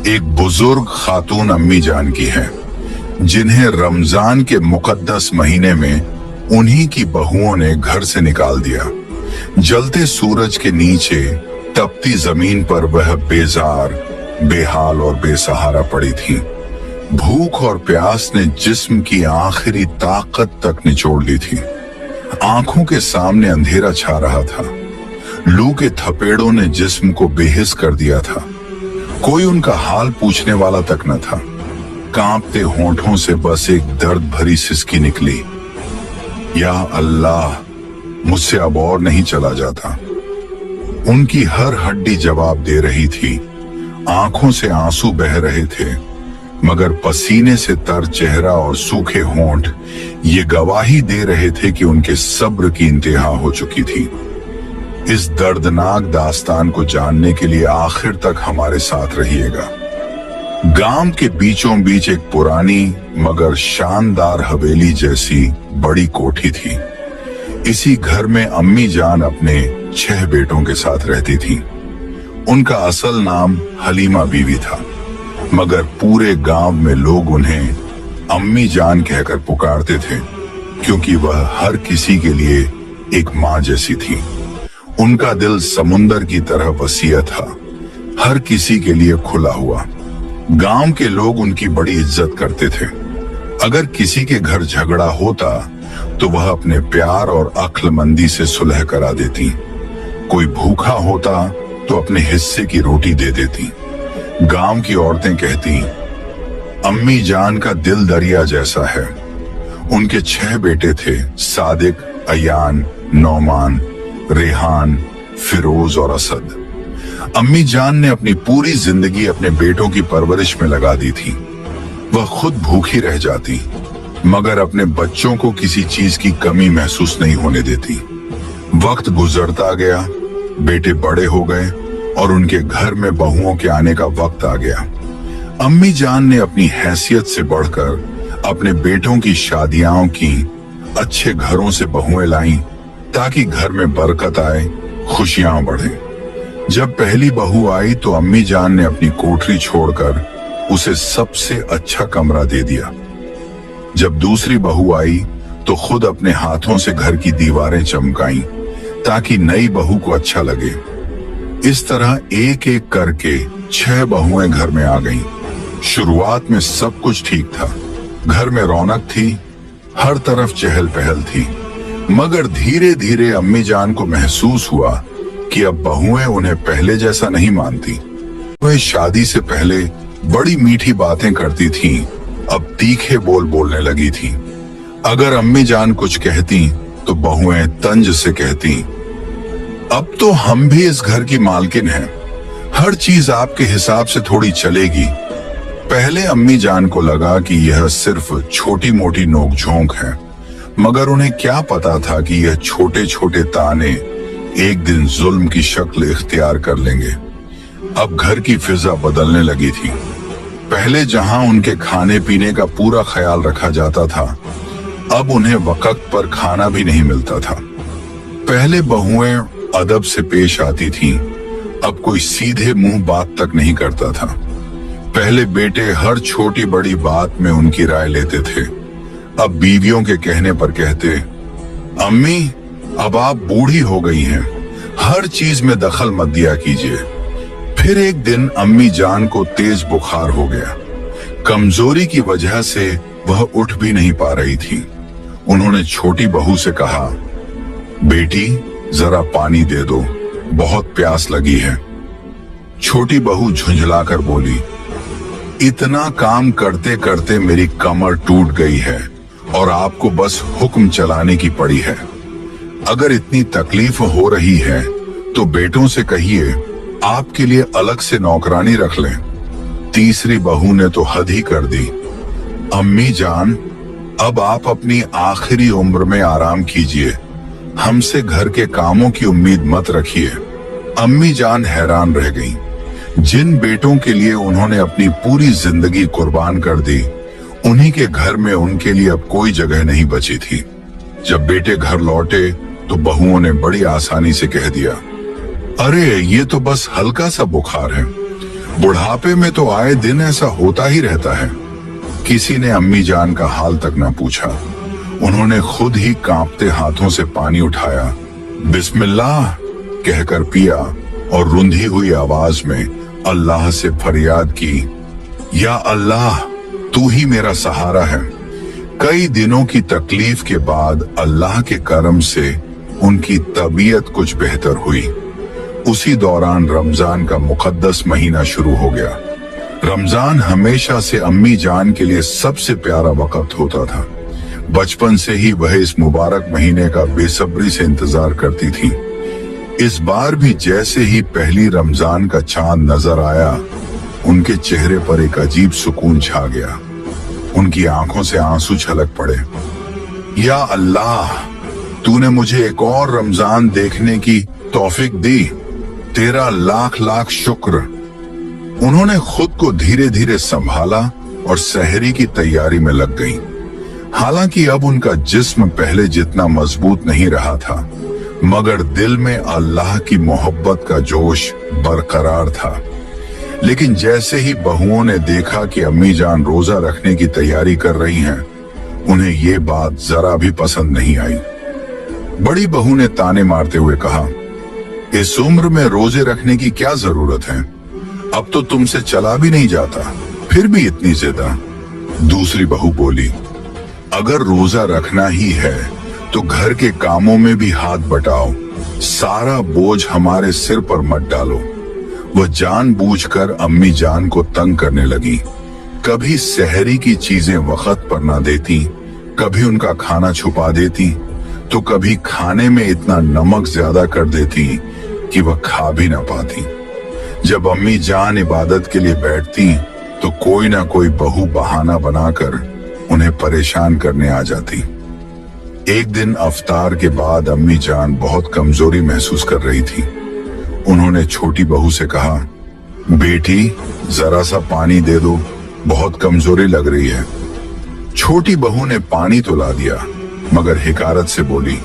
एक बुजुर्ग खातून अम्मी जान की है, जिन्हें रमजान के मुकद्दस महीने में उन्हीं की बहुओं ने घर से निकाल दिया। जलते सूरज के नीचे तपती जमीन पर वह बेजार, बेहाल और बेसहारा पड़ी थी। भूख और प्यास ने जिस्म की आखिरी ताकत तक निचोड़ ली थी। आंखों के सामने अंधेरा छा रहा था। लू के थपेड़ों ने जिस्म को बेहिस कर दिया था। कोई उनका हाल पूछने वाला तक न था। कांपते होंठों से बस एक दर्द भरी सिसकी निकली, या अल्लाह, मुझसे अब और नहीं चला जाता। उनकी हर हड्डी जवाब दे रही थी। आंखों से आंसू बह रहे थे, मगर पसीने से तर चेहरा और सूखे होंठ ये गवाही दे रहे थे कि उनके सब्र की इंतहा हो चुकी थी। इस दर्दनाक दास्तान को जानने के लिए आखिर तक हमारे साथ रहिएगा। गांव के बीचों बीच एक पुरानी मगर शानदार हवेली जैसी बड़ी कोठी थी। इसी घर में अम्मी जान अपने 6 बेटों के साथ रहती थी। उनका असल नाम हलीमा बीवी था, मगर पूरे गांव में लोग उन्हें अम्मी जान कहकर पुकारते थे, क्योंकि वह हर किसी के लिए एक माँ जैसी थी। उनका दिल समुंदर की तरह वसीय था, हर किसी के लिए खुला हुआ। गांव के लोग उनकी बड़ी इज्जत करते थे। अगर किसी के घर झगड़ा होता तो वह अपने प्यार और अक्लमंदी से सुलह करा देती। कोई भूखा होता तो अपने हिस्से की रोटी दे देती। गांव की औरतें कहती, अम्मी जान का दिल दरिया जैसा है। उनके 6 बेटे थे, सादिक, अयान, नौमान, रेहान, फिरोज और असद। अम्मी जान ने अपनी पूरी जिंदगी अपने बेटों की परवरिश में लगा दी थी। वह खुद भूखी रह जाती, मगर अपने बच्चों को किसी चीज की कमी महसूस नहीं होने देती। वक्त गुजरता गया, बेटे बड़े हो गए और उनके घर में बहुओं के आने का वक्त आ गया। अम्मी जान ने अपनी हैसियत से बढ़कर अपने बेटों की शादियां की, अच्छे घरों से बहुएं लाईं ताकि घर में बरकत आए, खुशियां बढ़े। जब पहली बहू आई तो अम्मी जान ने अपनी कोठरी छोड़कर उसे सबसे अच्छा कमरा दे दिया। जब दूसरी बहू आई तो खुद अपने हाथों से घर की दीवारें चमकाईं ताकि नई बहू को अच्छा लगे। इस तरह एक एक करके 6 बहुएं घर में आ गईं। शुरुआत में सब कुछ ठीक था, घर में रौनक थी, हर तरफ चहल पहल थी। मगर धीरे धीरे अम्मी जान को महसूस हुआ कि अब बहुएं उन्हें पहले जैसा नहीं मानती। वह शादी से पहले बड़ी मीठी बातें करती थीं, अब तीखे बोल बोलने लगी थीं। अगर अम्मी जान कुछ कहती तो बहुएं तंज से कहती, अब तो हम भी इस घर की मालकिन हैं, हर चीज आपके हिसाब से थोड़ी चलेगी। पहले अम्मी जान को लगा कि यह सिर्फ छोटी मोटी नोकझोंक है, मगर उन्हें क्या पता था कि यह छोटे छोटे ताने एक दिन जुल्म की शक्ल इख्तियार कर लेंगे। अब घर की फिजा बदलने लगी थी। पहले जहां उनके खाने पीने का पूरा ख्याल रखा जाता था, अब उन्हें वक्त पर खाना भी नहीं मिलता था। पहले बहुएं अदब से पेश आती थीं, अब कोई सीधे मुंह बात तक नहीं करता था। पहले बेटे हर छोटी बड़ी बात में उनकी राय लेते थे, अब बीवियों के कहने पर कहते, अम्मी अब आप बूढ़ी हो गई हैं, हर चीज में दखल मत दिया कीजिए। फिर एक दिन अम्मी जान को तेज बुखार हो गया। कमजोरी की वजह से वह उठ भी नहीं पा रही थी। उन्होंने छोटी बहू से कहा, बेटी जरा पानी दे दो, बहुत प्यास लगी है। छोटी बहू झुंझलाकर बोली, इतना काम करते करते मेरी कमर टूट गई है और आपको बस हुक्म चलाने की पड़ी है। अगर इतनी तकलीफ हो रही है तो बेटों से कहिए आपके लिए अलग से नौकरानी रख लें। तीसरी बहू ने तो हद ही कर दी, अम्मी जान अब आप अपनी आखिरी उम्र में आराम कीजिए, हमसे घर के कामों की उम्मीद मत रखिए। अम्मी जान हैरान रह गईं। जिन बेटों के लिए उन्होंने अपनी पूरी जिंदगी कुर्बान कर दी, उन्हीं के घर में उनके लिए अब कोई जगह नहीं बची थी। जब बेटे घर लौटे तो बहुओं ने बड़ी आसानी से कह दिया, अरे ये तो बस हल्का सा बुखार है। बुढ़ापे में तो आए दिन ऐसा होता ही रहता है। किसी ने अम्मी जान का हाल तक न पूछा। उन्होंने खुद ही कांपते हाथों से पानी उठाया, बिस्मिल्लाह कहकर पिया और रुंधी हुई आवाज में अल्लाह से फरियाद की, या अल्लाह तू ही मेरा सहारा है। कई दिनों की तकलीफ के बाद अल्लाह के करम से उनकी तबीयत कुछ बेहतर हुई। उसी दौरान रमजान का मुकद्दस महीना शुरू हो गया। रमजान हमेशा से अम्मी जान के लिए सबसे प्यारा वक्त होता था। बचपन से ही वह इस मुबारक महीने का बेसब्री से इंतजार करती थी। इस बार भी जैसे ही पहली रमजान का चांद नजर आया, उनके चेहरे पर एक अजीब सुकून छा गया। उनकी आंखों से आंसू छलक पड़े। या अल्लाह, तूने मुझे एक और रमजान देखने की तौफीक दी, तेरा लाख लाख शुक्र। उन्होंने खुद को धीरे धीरे संभाला और सहरी की तैयारी में लग गई। हालांकि अब उनका जिस्म पहले जितना मजबूत नहीं रहा था, मगर दिल में अल्लाह की मोहब्बत का जोश बरकरार था। लेकिन जैसे ही बहुओं ने देखा कि अम्मी जान रोजा रखने की तैयारी कर रही हैं, उन्हें ये बात जरा भी पसंद नहीं आई। बड़ी बहू ने ताने मारते हुए कहा, इस उम्र में रोजे रखने की क्या जरूरत है? अब तो तुमसे चला भी नहीं जाता, फिर भी इतनी जिद्द। दूसरी बहू बोली, अगर रोजा रखना ही है तो घर के कामों में भी हाथ बटाओ, सारा बोझ हमारे सिर पर मत डालो। वह जानबूझकर अम्मी जान को तंग करने लगी। कभी सहरी की चीजें वक्त पर ना देती, कभी उनका खाना छुपा देती, तो कभी खाने में इतना नमक ज्यादा कर देती कि वह खा भी ना पाती। जब अम्मी जान इबादत के लिए बैठती तो कोई ना कोई बहू बहाना बनाकर उन्हें परेशान करने आ जाती। एक दिन अफ्तार के बाद अम्मी जान बहुत कमजोरी महसूस कर रही थी। उन्होंने छोटी बहू से कहा, बेटी जरा सा पानी दे दो, बहुत कमजोरी लग रही है। छोटी बहू ने पानी तो ला दिया, मगर हिकारत से बोली,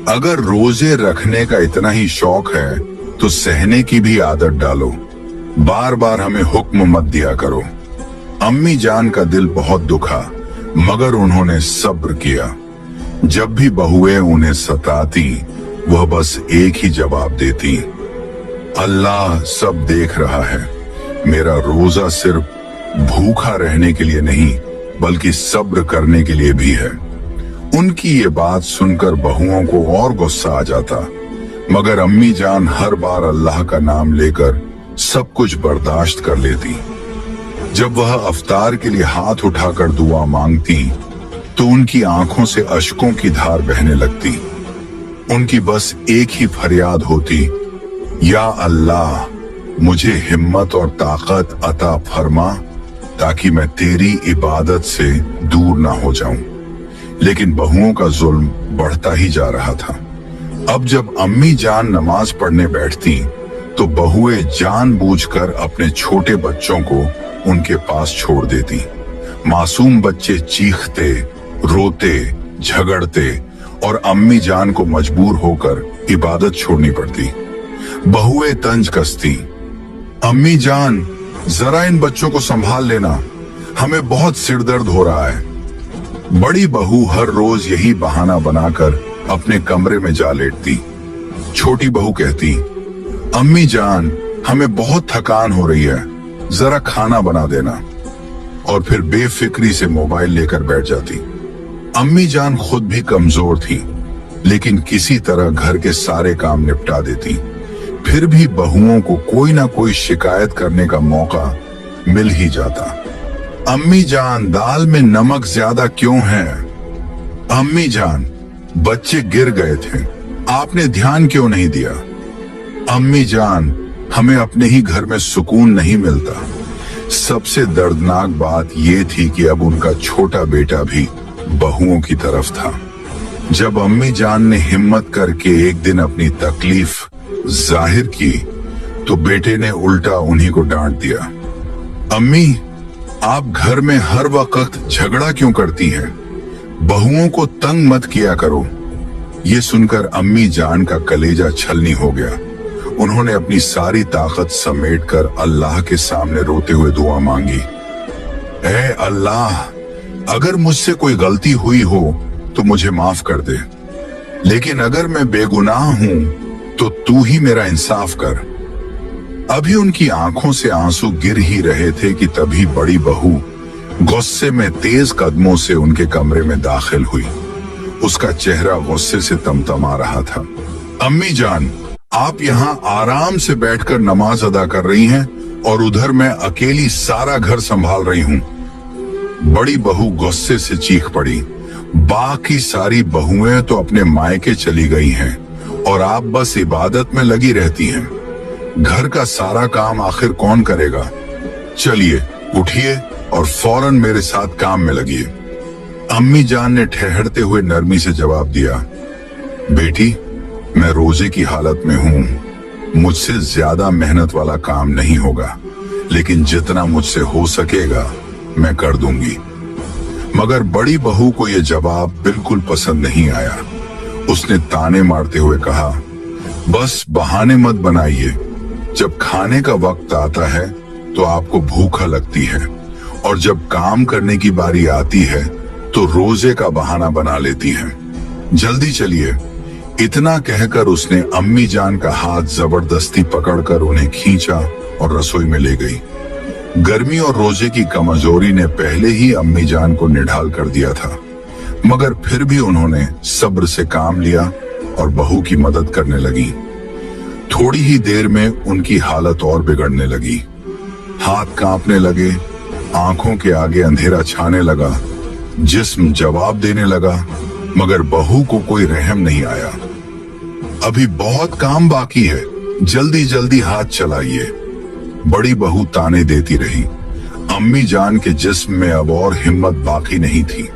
अगर रोजे रखने का इतना ही शौक है तो सहने की भी आदत डालो, बार बार हमें हुक्म मत दिया करो। अम्मी जान का दिल बहुत दुखा, मगर उन्होंने सब्र किया। जब भी बहुएं उन्हें सताती, वह बस एक ही जवाब देती, अल्लाह सब देख रहा है। मेरा रोजा सिर्फ भूखा रहने के लिए नहीं, बल्कि सब्र करने के लिए भी है। उनकी ये बात सुनकर बहुओं को और गुस्सा आ जाता, मगर अम्मी जान हर बार अल्लाह का नाम लेकर सब कुछ बर्दाश्त कर लेती। जब वह अफ्तार के लिए हाथ उठाकर दुआ मांगती, तो उनकी आंखों से अश्कों की धार बहने लगती। उनकी बस एक ही फरियाद होती, या अल्लाह, मुझे हिम्मत और ताकत अता फरमा, ताकि मैं तेरी इबादत से दूर ना हो जाऊं। लेकिन बहुओं का जुल्म बढ़ता ही जा रहा था। अब जब अम्मी जान नमाज पढ़ने बैठती, तो बहुएं जानबूझकर अपने छोटे बच्चों को उनके पास छोड़ देती। मासूम बच्चे चीखते, रोते, झगड़ते और अम्मी जान को मजबूर होकर इबादत छोड़नी पड़ती। बहुएं तंज कसती, अम्मी जान जरा इन बच्चों को संभाल लेना, हमें बहुत सिरदर्द हो रहा है। बड़ी बहू हर रोज यही बहाना बनाकर अपने कमरे में जा लेटती। छोटी बहू कहती, अम्मी जान हमें बहुत थकान हो रही है, जरा खाना बना देना, और फिर बेफिक्री से मोबाइल लेकर बैठ जाती। अम्मी जान खुद भी कमजोर थी, लेकिन किसी तरह घर के सारे काम निपटा देती। फिर भी बहुओं को कोई ना कोई शिकायत करने का मौका मिल ही जाता। अम्मी जान दाल में नमक ज्यादा क्यों है? अम्मी जान बच्चे गिर गए थे, आपने ध्यान क्यों नहीं दिया? अम्मी जान हमें अपने ही घर में सुकून नहीं मिलता। सबसे दर्दनाक बात यह थी कि अब उनका छोटा बेटा भी बहुओं की तरफ था। जब अम्मी जान ने हिम्मत करके एक दिन अपनी तकलीफ जाहिर की, तो बेटे ने उल्टा उन्हीं को डांट दिया, अम्मी आप घर में हर वक्त झगड़ा क्यों करती हैं? बहुओं को तंग मत किया करो। ये सुनकर अम्मी जान का कलेजा छलनी हो गया। उन्होंने अपनी सारी ताकत समेटकर अल्लाह के सामने रोते हुए दुआ मांगी, ऐ अल्लाह, अगर मुझसे कोई गलती हुई हो तो मुझे माफ कर दे, लेकिन अगर मैं बेगुनाह हूं तो तू ही मेरा इंसाफ कर। अभी उनकी आंखों से आंसू गिर ही रहे थे कि तभी बड़ी बहू गुस्से में तेज कदमों से उनके कमरे में दाखिल हुई। उसका चेहरा गुस्से से तमतमा रहा था। अम्मी जान, आप यहाँ आराम से बैठकर नमाज अदा कर रही हैं और उधर मैं अकेली सारा घर संभाल रही हूँ। बड़ी बहू गुस्से से चीख पड़ी, बाकी सारी बहुएं तो अपने मायके चली गई हैं और आप बस इबादत में लगी रहती हैं। घर का सारा काम आखिर कौन करेगा? चलिए उठिए और फौरन मेरे साथ काम में लगिए। अम्मी जान ने ठहरते हुए नरमी से जवाब दिया, बेटी, मैं रोजे की हालत में हूँ, मुझसे ज्यादा मेहनत वाला काम नहीं होगा, लेकिन जितना मुझसे हो सकेगा मैं कर दूंगी। मगर बड़ी बहू को यह जवाब बिल्कुल पसंद नहीं आया। उसने ताने मारते हुए कहा, बस बहाने मत बनाइए, जब खाने का वक्त आता है तो आपको भूख लगती है और जब काम करने की बारी आती है तो रोजे का बहाना बना लेती हैं। जल्दी चलिए। इतना कहकर उसने अम्मी जान का हाथ जबरदस्ती पकड़कर उन्हें खींचा और रसोई में ले गई। गर्मी और रोजे की कमजोरी ने पहले ही अम्मी जान को निढाल कर दिया था, मगर फिर भी उन्होंने सब्र से काम लिया और बहू की मदद करने लगी। थोड़ी ही देर में उनकी हालत और बिगड़ने लगी। हाथ कांपने लगे, आंखों के आगे अंधेरा छाने लगा, जिस्म जवाब देने लगा, मगर बहू को कोई रहम नहीं आया। अभी बहुत काम बाकी है, जल्दी जल्दी हाथ चलाइए। बड़ी बहू ताने देती रही। अम्मी जान के जिस्म में अब और हिम्मत बाकी नहीं थी।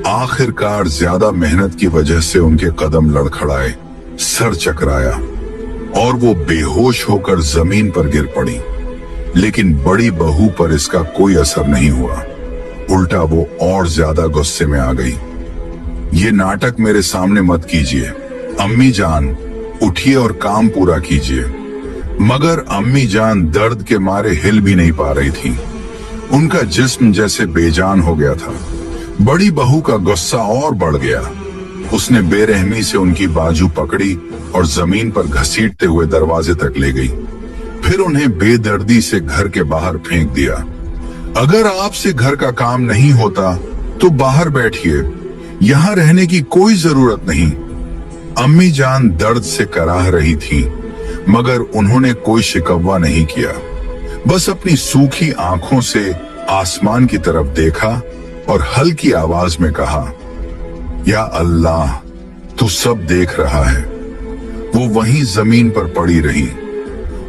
आखिरकार ज्यादा मेहनत की वजह से उनके कदम लड़खड़ाए, सर चकराया और वो बेहोश होकर जमीन पर गिर पड़ी। लेकिन बड़ी बहू पर इसका कोई असर नहीं हुआ, उल्टा वो और ज्यादा गुस्से में आ गई। ये नाटक मेरे सामने मत कीजिए, अम्मी जान उठिए और काम पूरा कीजिए। मगर अम्मी जान दर्द के मारे हिल भी नहीं पा रही थी। उनका जिस्म जैसे बेजान हो गया था। बड़ी बहू का गुस्सा और बढ़ गया। उसने बेरहमी से उनकी बाजू पकड़ी और जमीन पर घसीटते हुए दरवाजे तक ले गई। फिर उन्हें बेदर्दी से घर के बाहर फेंक दिया। अगर आपसे घर का काम नहीं होता तो बाहर बैठिए, यहाँ रहने की कोई जरूरत नहीं। अम्मी जान दर्द से कराह रही थी, मगर उन्होंने कोई शिकवा नहीं किया। बस अपनी सूखी आंखों से आसमान की तरफ देखा और हल्की आवाज में कहा, या अल्लाह, तू सब देख रहा है। वो वहीं जमीन पर पड़ी रही।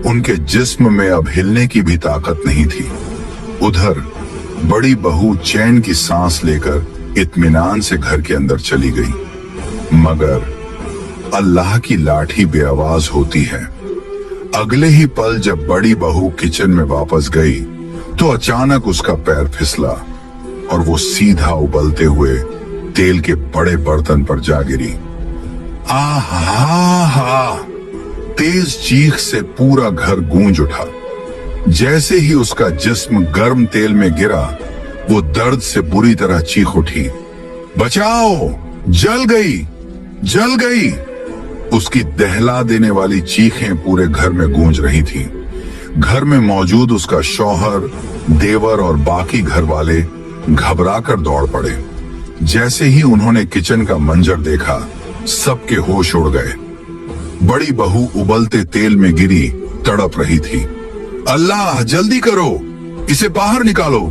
उनके जिस्म में अब हिलने की भी ताकत नहीं थी। उधर बड़ी बहू चैन की सांस लेकर इत्मीनान से घर के अंदर चली गई। मगर अल्लाह की लाठी बेआवाज होती है। अगले ही पल जब बड़ी बहू किचन में वापस गई तो अचानक उसका पैर फिसला और वो सीधा उबलते हुए तेल के बड़े बर्तन पर जा गिरी। आहा! तेज चीख से पूरा घर गूंज उठा। जैसे ही उसका जिस्म गर्म तेल में गिरा, वो दर्द से बुरी तरह चीख उठी, बचाओ, जल गई, जल गई। उसकी दहला देने वाली चीखें पूरे घर में गूंज रही थी। घर में मौजूद उसका शौहर, देवर और बाकी घर वाले घबराकर दौड़ पड़े। जैसे ही उन्होंने किचन का मंजर देखा, सबके होश उड़ गए। बड़ी बहू उबलते तेल में गिरी तड़प रही थी। अल्लाह, जल्दी करो, इसे बाहर निकालो,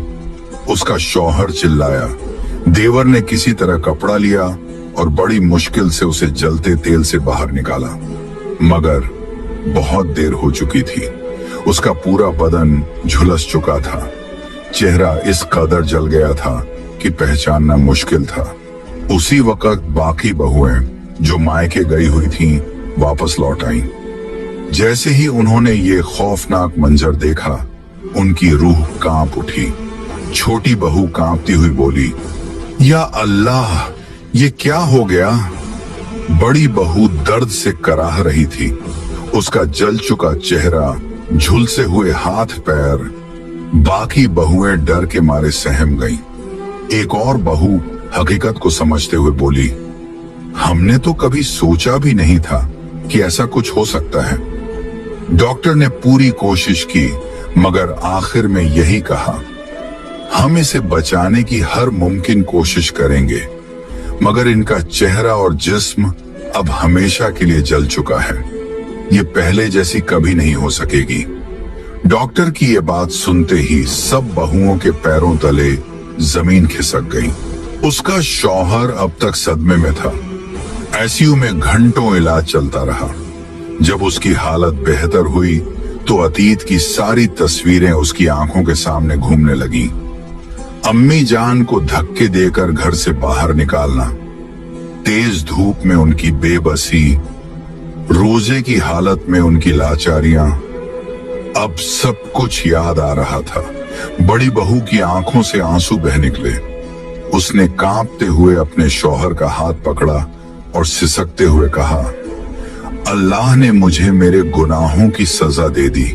उसका शौहर चिल्लाया। देवर ने किसी तरह कपड़ा लिया और बड़ी मुश्किल से उसे जलते तेल से बाहर निकाला, मगर बहुत देर हो चुकी थी। उसका पूरा बदन झुलस चुका था। चेहरा इस कदर जल गया था कि पहचानना मुश्किल था। उसी वक्त बाकी बहुएं जो मायके गई हुई थीं, वापस लौट आईं। जैसे ही उन्होंने ये खौफनाक मंजर देखा, उनकी रूह कांप उठी। छोटी बहू कांपती हुई बोली, या अल्लाह, ये क्या हो गया? बड़ी बहू दर्द से कराह रही थी। उसका जल चुका चेहरा, झुलसे हुए हाथ पैर। बाकी बहुएं डर के मारे सहम गईं। एक और बहू हकीकत को समझते हुए बोली, हमने तो कभी सोचा भी नहीं था कि ऐसा कुछ हो सकता है। डॉक्टर ने पूरी कोशिश की, मगर आखिर में यही कहा, हम इसे बचाने की हर मुमकिन कोशिश करेंगे, मगर इनका चेहरा और जिस्म अब हमेशा के लिए जल चुका है। ये पहले जैसी कभी नहीं हो सकेगी। डॉक्टर की ये बात सुनते ही सब बहुओं के पैरों तले जमीन खिसक गई। उसका शौहर अब तक सदमे में था। आईसीयू में घंटों इलाज चलता रहा। जब उसकी हालत बेहतर हुई तो अतीत की सारी तस्वीरें उसकी आंखों के सामने घूमने लगी। अम्मी जान को धक्के देकर घर से बाहर निकालना, तेज धूप में उनकी बेबसी, रोजे की हालत में उनकी लाचारियां, अब सब कुछ याद आ रहा था। बड़ी बहू की आंखों से आंसू बह निकले। उसने कांपते हुए अपने शौहर का हाथ पकड़ा और सिसकते हुए कहा, अल्लाह ने मुझे मेरे गुनाहों की सजा दे दी।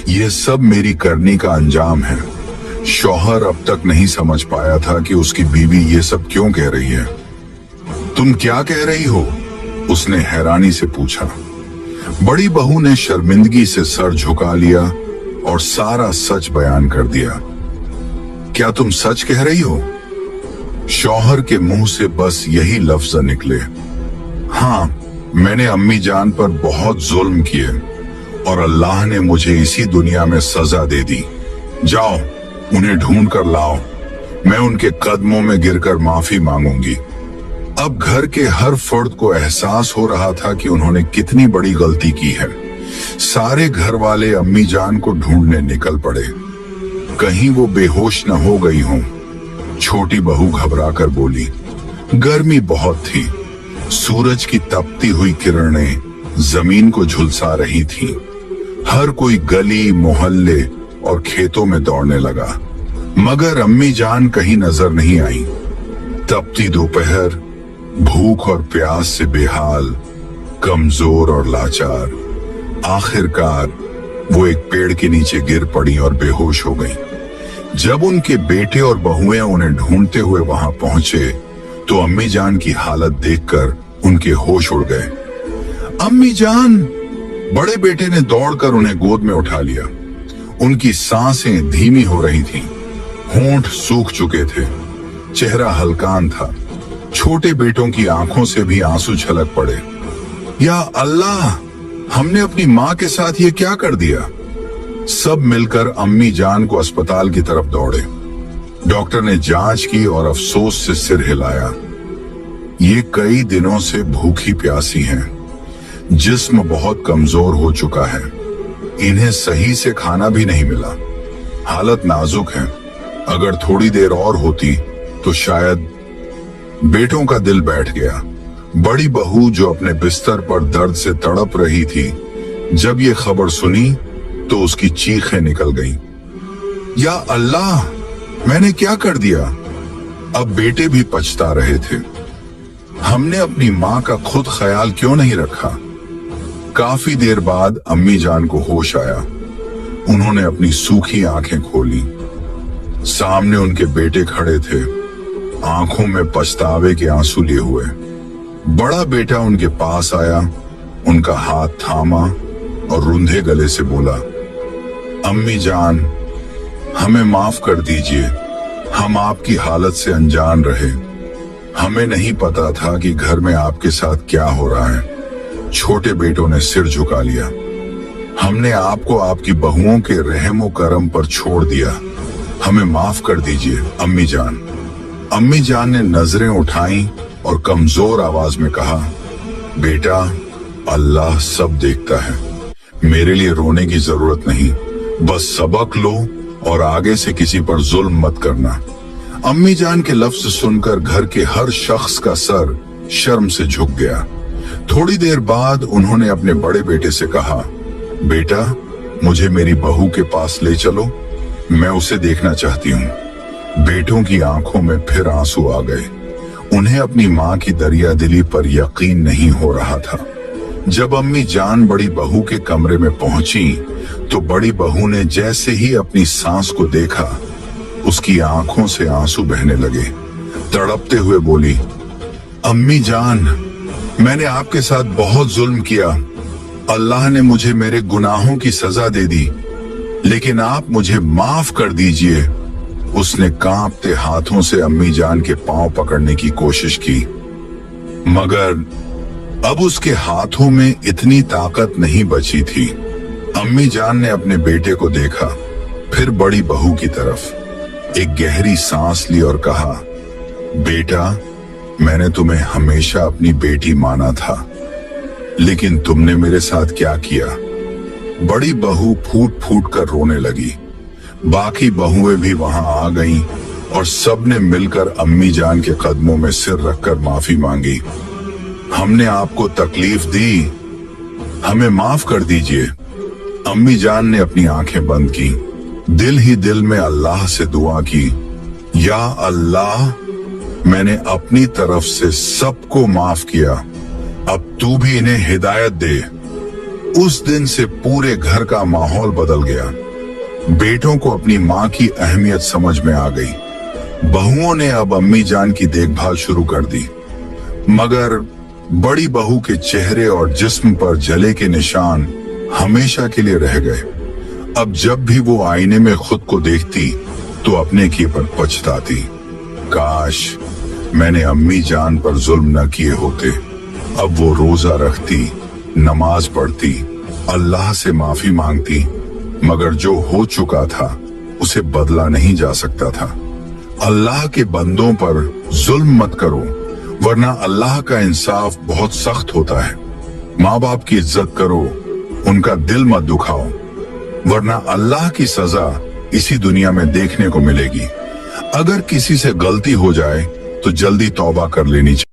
ये सब मेरी करनी का अंजाम है। शौहर अब तक नहीं समझ पाया था कि उसकी बीवी ये सब क्यों कह रही है। तुम क्या कह रही हो? उसने हैरानी से पूछा। बड़ी बहू ने शर्मिंदगी से सर झुका लिया और सारा सच बयान कर दिया। क्या तुम सच कह रही हो? शौहर के मुंह से बस यही लफ्ज निकले। हाँ, मैंने अम्मी जान पर बहुत जुल्म किए और अल्लाह ने मुझे इसी दुनिया में सजा दे दी। जाओ, उन्हें ढूंढ कर लाओ। मैं उनके कदमों में गिरकर माफी मांगूंगी। अब घर के हर फर्द को एहसास हो रहा था कि उन्होंने कितनी बड़ी गलती की है। सारे घर वाले अम्मी जान को ढूंढने निकल पड़े। कहीं वो बेहोश न हो गई हों। छोटी बहू घबराकर बोली, गर्मी बहुत थी। सूरज की तपती हुई किरणें जमीन को झुलसा रही थीं। हर कोई गली, मोहल्ले और खेतों में दौड़ने लगा, मगर अम्मी जान कहीं नजर नहीं आई। तपती दोपहर, भूख और प्यास से बेहाल, कमजोर और लाचार, आखिरकार वो एक पेड़ के नीचे गिर पड़ी और बेहोश हो गई। जब उनके बेटे और बहुएं उन्हें ढूंढते हुए वहां पहुंचे तो अम्मी जान की हालत देखकर उनके होश उड़ गए। अम्मी जान! बड़े बेटे ने दौड़कर उन्हें गोद में उठा लिया। उनकी सांसें धीमी हो रही थीं, होंठ सूख चुके थे, चेहरा हल्कान था। छोटे बेटों की आंखों से भी आंसू छलक पड़े। या अल्लाह, हमने अपनी माँ के साथ ये क्या कर दिया? सब मिलकर अम्मी जान को अस्पताल की तरफ दौड़े। डॉक्टर ने जांच की और अफसोस से सिर हिलाया। ये कई दिनों से भूखी प्यासी हैं। जिस्म बहुत कमजोर हो चुका है। इन्हें सही से खाना भी नहीं मिला। हालत नाजुक है। अगर थोड़ी देर और होती तो शायद। बेटों का दिल बैठ गया। बड़ी बहू जो अपने बिस्तर पर दर्द से तड़प रही थी, जब ये खबर सुनी तो उसकी चीखें निकल गईं। या अल्लाह, मैंने क्या कर दिया? अब बेटे भी पछता रहे थे। हमने अपनी माँ का खुद ख्याल क्यों नहीं रखा? काफी देर बाद अम्मी जान को होश आया। उन्होंने अपनी सूखी आंखें खोली। सामने उनके बेटे खड़े थे, आंखों में पछतावे के आंसू लिए हुए। बड़ा बेटा उनके पास आया, उनका हाथ थामा और रुंधे गले से बोला, अम्मी जान, हमें माफ कर दीजिए। हम आपकी हालत से अनजान रहे। हमें नहीं पता था कि घर में आपके साथ क्या हो रहा है। छोटे बेटों ने सिर झुका लिया। हमने आपको आपकी बहुओं के रहमो करम पर छोड़ दिया। हमें माफ कर दीजिए अम्मी जान। अम्मी जान ने नजरें उठाई और कमजोर आवाज में कहा, बेटा, अल्लाह सब देखता है। मेरे लिए रोने की जरूरत नहीं, बस सबक लो और आगे से किसी पर जुल्म मत करना। अम्मी जान के लफ्ज सुनकर घर के हर शख्स का सर शर्म से झुक गया। थोड़ी देर बाद उन्होंने अपने बड़े बेटे से कहा, बेटा, मुझे मेरी बहू के पास ले चलो, मैं उसे देखना चाहती हूँ। बेटों की आंखों में फिर आंसू आ गए। उन्हें अपनी माँ की दरिया दिली पर यकीन नहीं हो रहा था। जब अम्मी जान बड़ी बहू के कमरे में पहुंची तो बड़ी बहू ने जैसे ही अपनी सांस को देखा, उसकी आंखों से आंसू बहने लगे। तड़पते हुए बोली, अम्मी जान, मैंने आपके साथ बहुत जुल्म किया। अल्लाह ने मुझे मेरे गुनाहों की सजा दे दी, लेकिन आप मुझे माफ कर दीजिए। उसने कांपते हाथों से अम्मी जान के पांव पकड़ने की कोशिश की, मगर अब उसके हाथों में इतनी ताकत नहीं बची थी। अम्मी जान ने अपने बेटे को देखा, फिर बड़ी बहू की तरफ एक गहरी सांस ली और कहा, बेटा, मैंने तुम्हें हमेशा अपनी बेटी माना था, लेकिन तुमने मेरे साथ क्या किया। बड़ी बहू फूट फूट कर रोने लगी। बाकी बहुएं भी वहां आ गईं और सबने मिलकर अम्मी जान के कदमों में सिर रखकर माफी मांगी। हमने आपको तकलीफ दी, हमें माफ कर दीजिए। अम्मी जान ने अपनी आंखें बंद की, दिल ही दिल में अल्लाह से दुआ की, या अल्लाह, मैंने अपनी तरफ से सबको माफ किया, अब तू भी इन्हें हिदायत दे। उस दिन से पूरे घर का माहौल बदल गया। बेटों को अपनी माँ की अहमियत समझ में आ गई। बहुओं ने अब अम्मी जान की देखभाल शुरू कर दी, मगर बड़ी बहू के चेहरे और जिस्म पर जले के निशान हमेशा के लिए रह गए। अब जब भी वो आईने में खुद को देखती तो अपने किए पर पछताती। काश मैंने अम्मी जान पर जुल्म न किए होते। अब वो रोजा रखती, नमाज पढ़ती, अल्लाह से माफी मांगती, मगर जो हो चुका था उसे बदला नहीं जा सकता था। अल्लाह के बंदों पर जुल्म मत करो, वरना अल्लाह का इंसाफ बहुत सख्त होता है। माँ बाप की इज्जत करो, उनका दिल मत दुखाओ, वरना अल्लाह की सजा इसी दुनिया में देखने को मिलेगी। अगर किसी से गलती हो जाए तो जल्दी तौबा कर लेनी चाहिए।